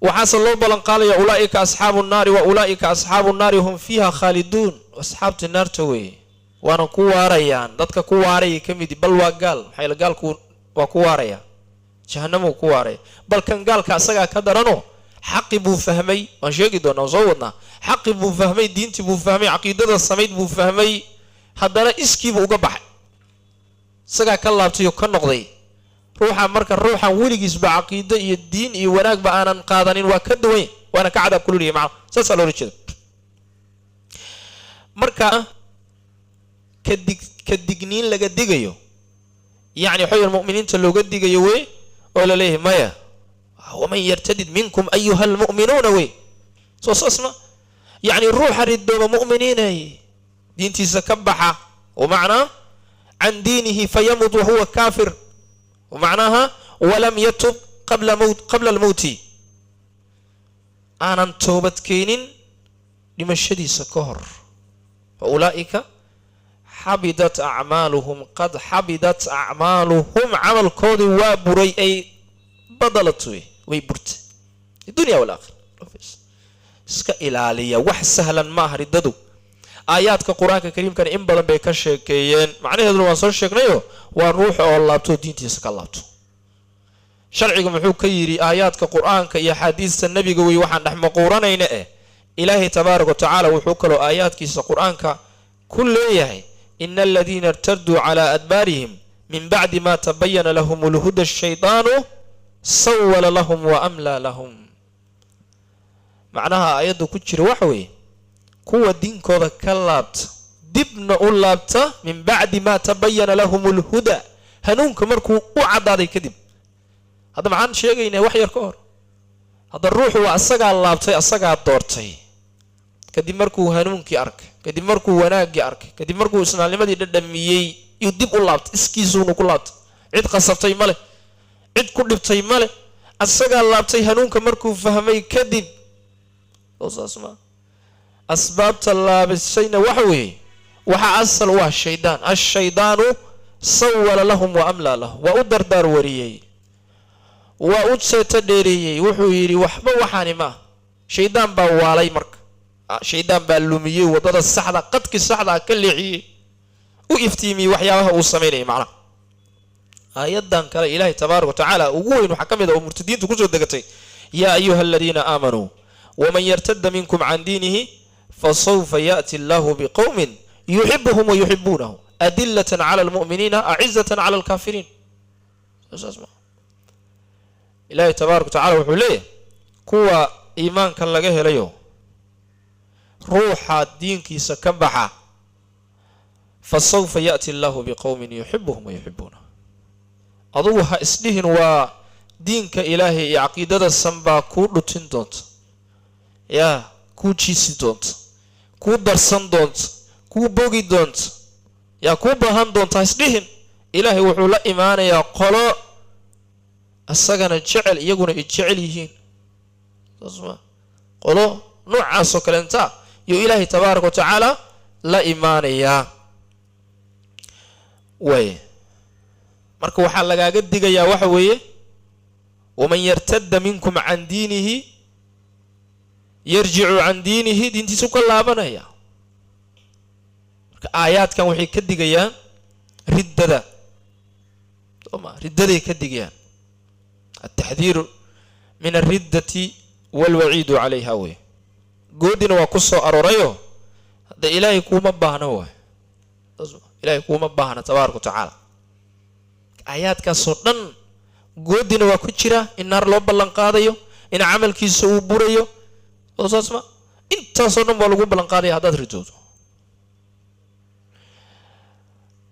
وحصل الله بلن قال يا أولئك أصحاب النار وأولئك أصحاب النار هم فيها خالدون وأصحاب النار توي وأنا كواريان ضدك كواري كميدي بل وقال حيل قال وكواريا jahannamo ku waaray bal kan gaalka asaga ka darano xaqi buu fahmay waan sheegi doonaa soo wadnaa xaqi buu fahmay diintii buu fahmay aqeedada samayd buu fahmay haddana iskiiba uga baxay isagaa ka laabtay oo ka noqday ruuxa marka ruuxan weligiisba aqeedo iyo diin iyo wanaagba aanan qaadanin waa ka duwan waana ka cadaab kululiyay macna saas loo jeedo marka kadigniin laga digayo يعني حي المؤمنين تلوجد دي وي ولا ليه مايا ومن يرتد منكم أيها المؤمنون وي صوص اسمه يعني الروح رد مؤمنين دين تسكبحة ومعنى عن دينه فيموت وهو كافر ومعناها ولم يتب قبل الموت أنا توبة كينين لمشدي سكهر فأولئك حبدت أعمالهم قد حبدت أعمالهم عمل كودي وابري أي بدلت ويبرت الدنيا والآخرة اسكا إلالية وح سهلا ما هرددو آيات كقرآن الكريم كان إنبلا بيكشكيين معناه هذا الوانصر شكنيو والروح والله تو دينتي سكا الله تو شرعكم محو كيري آيات كقرآن كي حديث النبي قوي وحن نحن قرآن إلهي تبارك وتعالى وحوكلو آيات كيس قرآن كل يهي إن الذين ارتدوا على أدبارهم من بعد ما تبين لهم الهدى الشيطان سول لهم وأملى لهم معناها آيات كتير وحوي كوة دين كوذا كلابت دبنا أولابت من بعد ما تبين لهم الهدى هنون كمركو وعد هذا كذب هذا معنى شيء وحي الكور هذا الروح وأسقى اللابتي أسقى الدورتي kadib markuu hanuunkii arkay kadib markuu wanaagii arkay kadib markuu isnaalimadii dhadhamiyay iyo dib u laabtay iskiisuuna ku laabtay cid qasabtay male cid ku dhibtay male asaga laabtay hanuunka markuu fahmay kadib oosasma asbaabta laabisayna waxa weey waxa asal waa shaydaan ash-shaydaanu sawwala lahum wa amla lahum wa udardar wariyay wa udsata dheeriyay wuxuu yiri waxba waxaani ma shaydaan baa waalay marka شيطان باللومية وضد الصحة قد كالصحة كل عي ويفتيمي وحياها وصميني معنا آيات دان كلا إلهي تبارك وتعالى وقوين وحكم إذا ومرتدين تكسر دقتي يا أيها الذين آمنوا ومن يرتد منكم عن دينه فسوف يأتي الله بقوم يحبهم ويحبونه أدلة على المؤمنين أعزة على الكافرين إلهي تبارك وتعالى وحوليه كوا إيمان كان لقاه ليه روح دينك سكبحة فسوف يأتي الله بقوم يحبهم ويحبونه أضوها اسلهن ودينك إلهي عقيدة السنبا كودو تندونت يا كو تشيسي دونت كو درسان دونت كو بوغي دونت يا كو بهان دونت اسلهن إلهي وحولا إيمان يا قلاء السجن الجعل يقول الجعل يهين تسمع قلاء نوع عاصو كالانتا يو إلهي تبارك وتعالى لا إيمانيا وي مركو وحال لغا قدق يا وحوي ومن يرتد منكم عن دينه يرجع عن دينه دين تسوك الله بنايا آيات كان وحي كدق يا رددا رددا كدق يا التحذير من الردة والوعيد عليها وي قودنا وقصة أروريو هذا إلهي كوما باهنا هو إلهي كوما باهنا تبارك وتعالى آيات كسرن قودنا وكتشرا إن نار لوب بلنقاضيو إن عمل كيسو بوريو وصاسما إنت صرن بلغو بلنقاضي هذا تريدو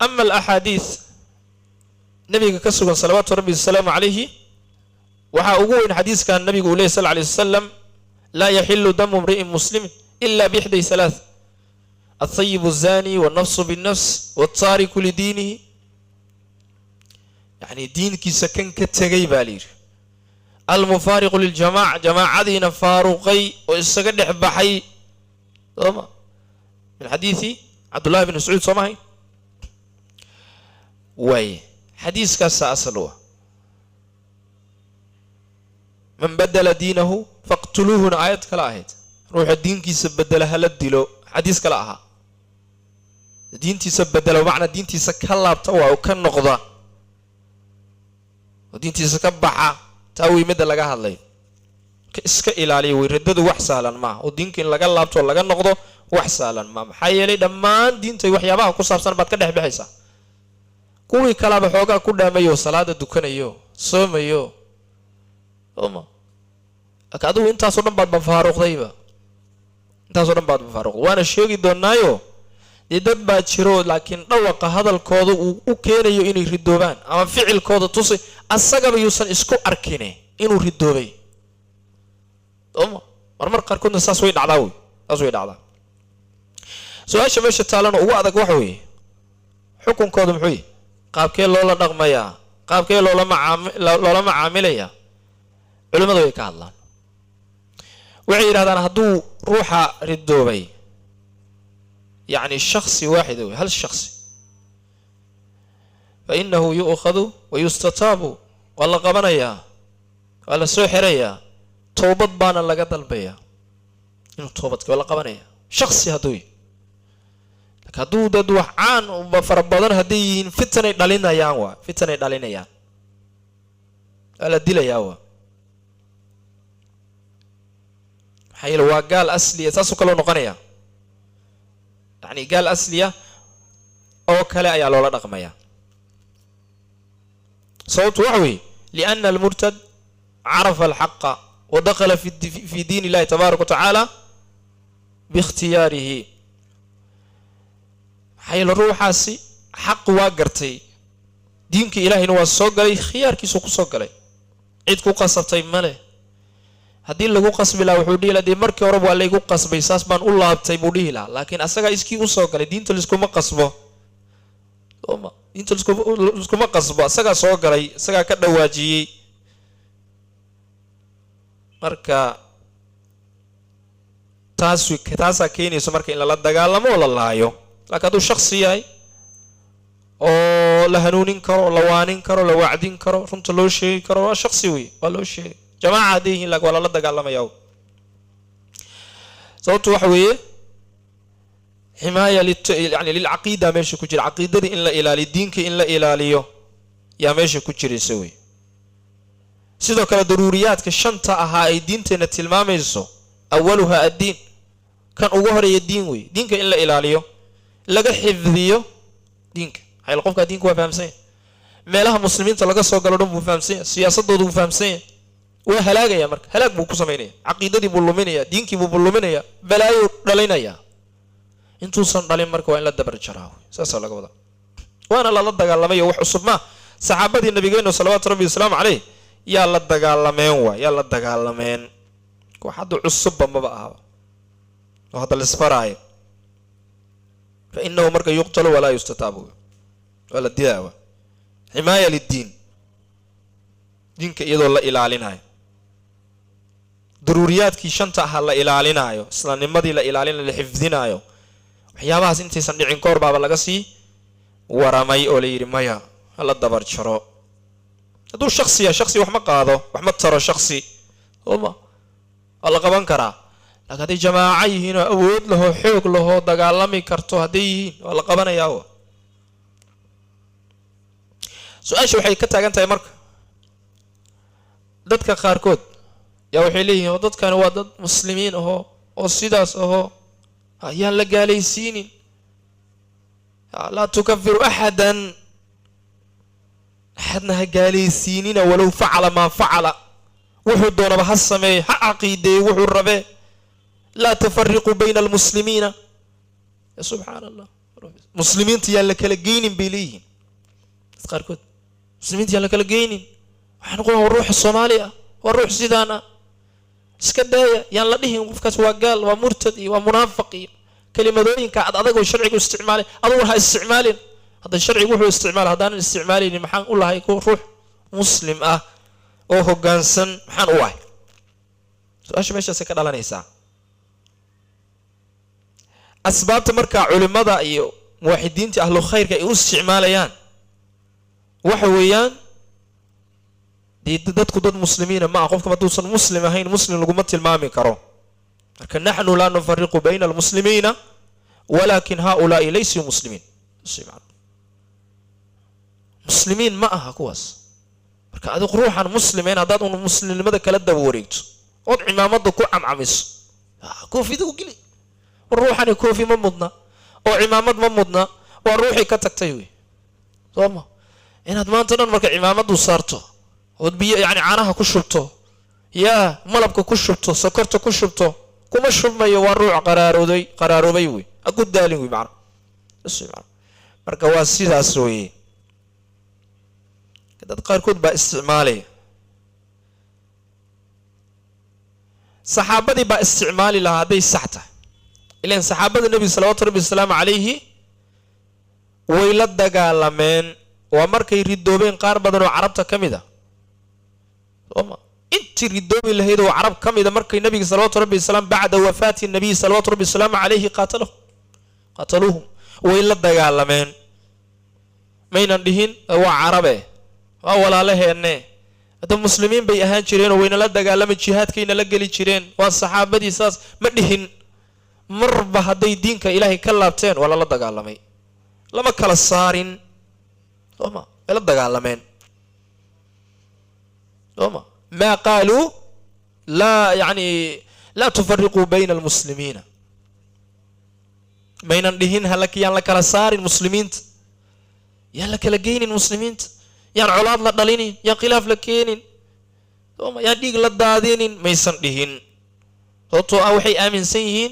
أما الأحاديث نبي كسر صلوات ربي السلام عليه وحا أقول حديث كان النبي صلى الله عليه وسلم لا يحل دم امرئ مسلم إلا بإحدى ثلاث الطيب الزاني والنفس بالنفس والتارك لدينه يعني دين كي سكن كتغي بالير المفارق للجماعة جماعة دين فاروقي وإسكن حبحي من حديث عبد الله بن مسعود صماهي وي حديث كاسا أصلوه من بدل دينه فاقتلوه آيات كلا آيات روح الدين كي سبدلها للدلو حديث كلاها دين تي سبدله معنى دين تي سكلا بتوع وكان نقضة ودينتيisa ka baxa taawimada laga hadlay ka iska ilaaliyo wiiradadu wax saalan ma oo diinka in laga laabto laga noqdo wax saalan ma maxay yeelay dhammaan diinta waxyaabaha ku saabsan baad ka dhex bixaysaa kuwii kala ba xoogaa ku dhaamayo salaada dukanayo soomayo oma akadu intaas oo dhan baad faaruqdayba intaas oo dhan baad faaruqday waana sheegi doonaayo dad baa jiro laakiin dhawaqa hadalkooda uu u keenayo inay ridoobaan ama ficilkooda tusay asagaba yuusan isku arkine inuu ridoobay oma marmar qaarkoodna saas way dhacdaa su'aasha meesha taalana ugu adag waxa weeye xukunkooda muxuu yahay qaabkee loola dhaqmayaa qaabkee loola macaamilayaa culimadu way ka hadlaan waxay yiraahdaan hadduu ruuxa ridoobay يعني شخص واحد هل الشخص فإنه يؤخذ ويستتاب والله قبنيا ولا سحريا توبة بانا لقد البيا إنه توبة ولا قبنيا شخص هدوي لك هدو دو عان وبفربضان هدين فتنة دالينا ياوا فتنة دالينا يا ألا ديلا ياوا حي الواقال أصلي أساسو كلو نقنيا يعني قال أصلية أو كلا يا لولا رقمية صوت وعوي لأن المرتد عرف الحق ودخل في دين الله تبارك وتعالى باختياره حي الروح حاسي حق واقرتي دينك إلهي نوا الصوغلي خيارك سوق صوغلي عيدكو قصبتي ماله haddii lagu qasbi la wuxuu dhiilay markii hore waa lagu qasbay saas baan u laabtay buu dhiilaa laakiin asaga iskii u soo galay diinta liskuma qasbo diinta liskuma qasbo asaga soo galay asaga ka dhawaajiyay marka taasa keenayso marka in la dagaalamo oo la laayo laakiin hadduu shakhsi yahay oo la hanuunin karo la waanin karo la wacdin karo runta loo sheegi karo waa shakhsi weey waa loo sheegay جماعة هذه لك ولا لا دقال ما يو صوت وحوي حماية يعني للعقيدة ماشي كجر عقيدة إلا إلى لدينك إلا إلى ليو يا ماشي كجر يسوي سيدو كلا ضروريات كشنطة هاي دين تنت الماميزو أولها الدين كان أوهر الدين وي دينك إلا إلى ليو لقى حفظيو دينك هاي القوم كدينك وفهم سين ما لها مسلمين تلقى سوق قالوا وفهم سين سياسة ضد وفهم سين وهلاك يا مرك هلاك بو كسمينيا عقيدتي بولومينيا دينكي بولومينيا بلايو دلينيا انتو سن دلين مرك وين لا دبر جراو ساسا لا ودا وانا لا دغالمay wax cusub ma saxaabadii nabigeena sallallahu alayhi wasallam عليه يا لا دغالمeen waa يا لا دغالمeen wax hadu cusub ma ba aha hada la isfaraay فانه مرك يقتل ولا يستتاب ولا دياوا حمايه للدين دينك iyadoo la ilaalinayo ضرورياتكي شنطة هلا إلالينايو إسلام نمدي لا إلالينا لحفظينايو وحيابها سنتي سندعين كور بابا لقسي ورمي أولي رميا هلا الدبر شراء هذا شخصي وحما قاضو وحما ترى شخصي والله الله قبان كرا لكن هذه جماعي هنا أود له حوق له دقالمي كرتو هديين والله قبان ياو سؤال شو حي كتا أنت يا مرك dadka qaarkood yaa waxay leeyihiin dadkan waa dad muslimiin oo sidaas ayaan la gaalaysiinin la tukaffiru ahadan hadna gaalaysiinina walaw fa'ala ma fa'ala wuxuu doonaba ha sameey ha aqiiday wuxuu rabe la tafarriqu bayna almuslimiina ya subhanallah muslimiinta yaa la kala geeynin biiliin qaarkood muslimiinta yaa la kala geeynin waxaan qoon ruux Soomaaliya waa ruux sidaana iska daaya yaan la dhihin qofkaas waa gaal waa murtad iyo waa munaafiq kalimadooyinka adag oo sharcigu isticmaalay adoo ha isticmaalin hada sharcigu wuxuu isticmaalay hadaan isticmaalin maxaan u lahay ko ruux muslim ah oo hoggaansan maxaan u ahay su'aasha meesha ka dhalanaysa asbaabta marka culimada iyo muwaxidiinta ahlu khayrka ay u isticmaalayaan waxa weeyaan dadku dad muslimiina ma qofka maduusan muslim ahayn muslim lagu ma tilmaami karo marka nahnu la nufarriqu bayna almuslimina walakin haula'i laysu muslimin muslimin ma aha kuwas marka adigu ruuxan muslimeen haddaad un muslimnimada kala daba wareegto ood cimaamada ku camcamiso koofida u geli ruuxani koofi ma mudna oo cimaamad ma mudna waa ruuxii ka tagtay wey sooma inaad maanta dhan marka cimaamadu saarto ood biyo yani caanaha ku shubto yaa malabka ku shubto sokorta ku shubto kuma shubmayo waa ruux qaraaroobay wey aku daalin wey macna marka waa sidaas wey dad qaarkood baa isticmaalaya saxaabadii baa isticmaali lahaa hadday sax tahay ilaan saxaabada nebiga salawaatu rabbi wasalaamu calayhi way la dagaalameen waa markay ridoobeen qaar badan oo carabta ka mid a sooma intii ridoobi lahayd oo carab ka mid a markay nebiga salawaatu rabbi wasalaam bacda wafaati nabiy salawaatu rabbi wasalaamu calayhi qaataluuhum way la dagaalameen maynan dhihin waa carabe waa walaalaheenne hadda muslimiin bay ahaan jireen oo wayna la dagaalama jihaadkayna la geli jireen waa saxaabadii saas ma dhihin marba hadday diinka ilaahay ka laabteen waa lala dagaalamay lama kala saarin sooma way la dagaalameen sooma maa qaaluu laa tufariquu bayna almuslimiina maynan dhihin yaan la kala saarin muslimiinta yaan la kala geynin muslimiinta yaan colaad la dhalinin yaan khilaaf la keenin sooma yaan dhiig la daadinin maysan dhihin sababtoo ah waxay aaminsan yihiin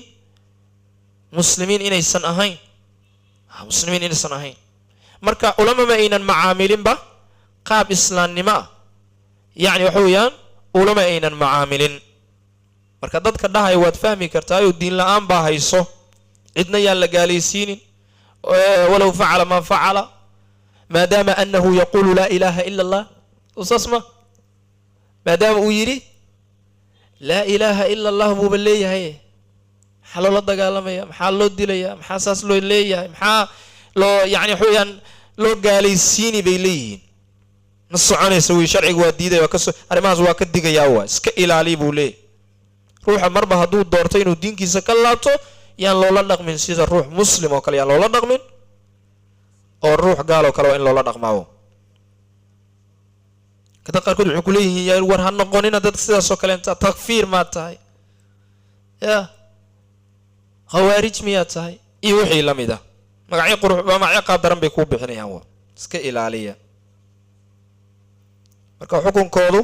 muslimiin inaysan ahayn marka ulama ma aynan macaamilinba qaab islaamnimo ah yani waxa weeyaan ulama aynan macaamilin marka dadka dhahaya waad fahmi kartaayoo diin la-aan baa hayso cidna yaan la gaalaysiinin walow facala maa facala maadaama anahu yaquulu laa ilaaha ila allah saas ma maadaama uu yidhi laa ilaaha ila allah buuba leeyahay maxaa loola dagaalamaya maxaa loo dilaya maxaa saas loo leeyahay maxaa loo yani waxa weyaan loo gaalaysiini bay leeyihiin ma soconaysa wey sharciga waa diidaya arrimahaas waa ka digayaa waa iska ilaaliy buu leeyahy ruuxa marba hadduu doorto inuu diinkiisa ka laabto yaan loola dhaqmin sida ruux muslim oo kale yaan loola dhaqmin oo ruux gaal oo kale waa in loola dhaqmaawo dad qaarkood wuxuu ku leeyihiin war ha noqonina dadka sidaasoo kaleenta takfiir maad tahay ya khawaarij miyaad tahay iyo wixii la mid ah magacyo qaab daran bay kuu bixinayaan waa iska ilaaliya marka xukunkoodu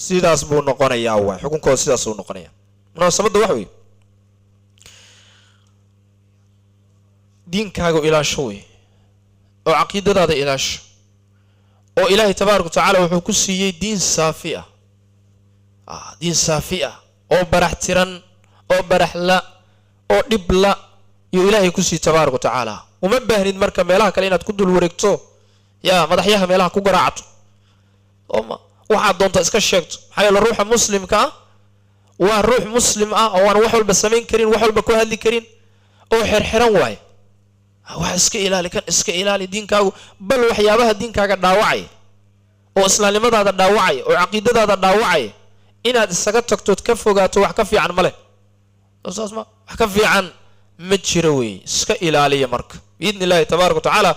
sidaas buu noqonayaa waa xukunkoodu sidaas buu noqonayaa munaasabadda waxa weeye diinkaaga ilaasho wey oo caqiidadaada ilaasho oo ilaahay tabaaraka watacaala wuxuu ku siiyey diin saafi ah oo barax tiran oo baraxla oo dhibla iyo ilaahay ku siiyey tabaaraka watacaala uma baahnid marka meelaha kale inaad ku dul wareegto yaa madaxyaha meelaha ku garaacato oo waxaad doonta iska sheegto maxaa yeele ruuxa muslimka ah waa ruux muslim ah oo aan wax walba samayn karin wax walba ku hadli karin oo xirxiran waaye wax iska ilaali kan iska ilaali diinkaagu bal waxyaabaha diinkaaga dhaawacay oo islaamnimadaada dhaawacay oo caqiidadaada dhaawacay inaad isaga tagtood ka fogaato wax ka fiican ma leh saas ma wax ka fiican ma jiro wey iska ilaaliya marka biidni illaahi tabaaraka watacaala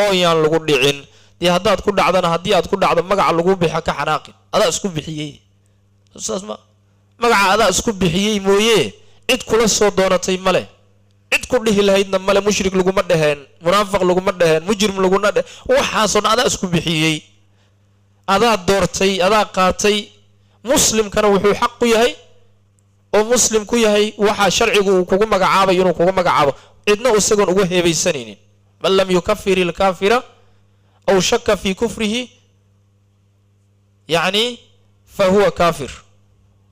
oo yaan lagu dhicin dee haddaad ku dhacdana haddii aad ku dhacdo magaca lagu bixa ka xanaaqin adaa isku bixiyey saas ma magaca adaa isku bixiyey mooye cid kula soo doonatay ma leh cid ku dhihi lahaydna male mushrik laguma dheheen munaafiq laguma dheheen mujrim laguna dheh waxaasoo dhan adaa isku bixiyey adaa doortay adaa qaatay muslimkana wuxuu xaq ku yahay oo muslim ku yahay waxaa sharcigu uu kugu magacaabayo inuu kugu magacaabo cidna isagoon uga heebaysanaynin man lam yukafir ilkaafira aw shaka fii kufrihi yacni fa huwa kaafir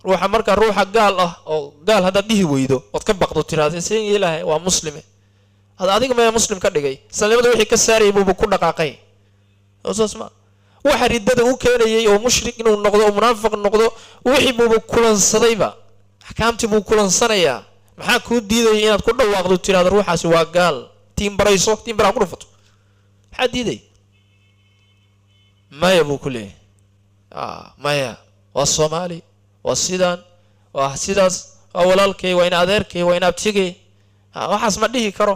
ruuxa marka ruuxa gaal ah oo gaal haddaad dhihi weydo ood ka baqdo tiraada seen ilaahay waa muslime adiga maya muslim ka dhigay islaamnimada wixii ka saarayay buuba ku dhaqaaqay saas ma waxa riddada u keenayay oo mushrik inuu noqdo oo munaafiq noqdo wixii buuba kulansadayba axkaamtii buu kulansanayaa maxaa kuu diidaya inaad ku dhawaaqdo tiraada ruuxaasi waa gaal tiimbaraa ku dhufato maxaa diiday maya buu ku leeyahay maya waa soomaali waa sidaan waa sidaas waa walaalkay waa in adeerkay waa in abtigay waxaas ma dhihi karo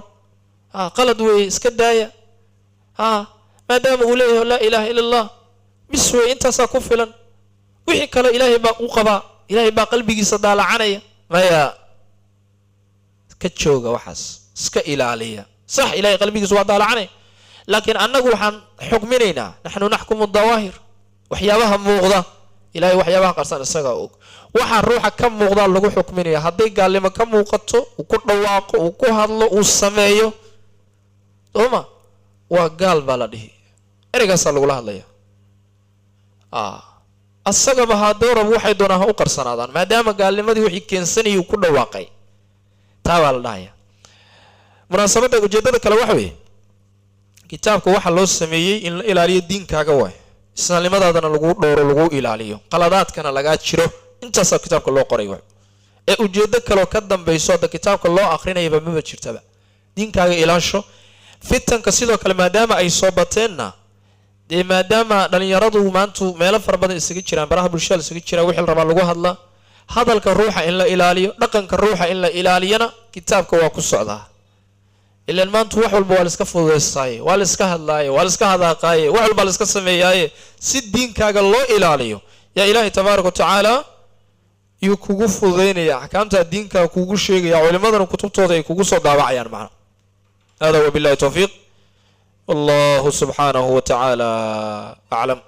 qalad weeye iska daaya maadaama uu leeyahay laa ilaaha ila allah miswe intaasaa ku filan wixii kale ilaahay baa u qabaa ilaahay baa qalbigiisa daalacanaya maya ka jooga waxaas iska ilaaliya sax ilaahay qalbigiisa waa daalacanaya laakiin annagu waxaan xukminaynaa naxnu naxkumu dawaahir waxyaabaha muuqda ilaahay waxyaabaha qarsan isaga og waxa ruuxa ka muuqda lagu xukminaya hadday gaalnimo ka muuqato uu ku dhawaaqo uu ku hadlo uu sameeyo dooma waa gaal baa la dhihi ereygaasa lagula hadlaya asagaba hadoorab waxay doonaan ha u qarsanaadaan maadaama gaalnimadii wixii keensanayay uu ku dhawaaqay taa baa la dhahaya munaasabadda ujeedada kale waxa weeye kitaabka waxa loo sameeyey in la ilaaliyo diinkaaga waay islaamnimadaadana lagu dhowro lagu ilaaliyo qaladaadkana lagaa jiro intaasaa kitaabka loo qoray waay ee ujeedo kaloo ka dambayso hadda kitaabka loo akrinayaba maba jirtaba diinkaaga ilaasho fitanka sidoo kale maadaama ay soo bateenna dee maadaama dhalinyaradu maantu meelo fara badan isaga jiraan baraha bulshada isaga jiraan wixii la rabaa lagu hadlaa hadalka ruuxa in la ilaaliyo dhaqanka ruuxa in la ilaaliyana kitaabka waa ku socdaa ilaan maantu wax walba waa la iska fududeystaaye waa la iska hadlaaye waa la iska hadaaqaaye wax walba la iska sameeyaaye si diinkaaga loo ilaaliyo yaa ilaahay tabaaraka wa tacaala yuu kugu fududeynaya axkaamta diinkaaga kugu sheegaya culimadana kutubtooda ay kugu soo daawacayaan macna هذا وبالله التوفيق والله سبحانه وتعالى أعلم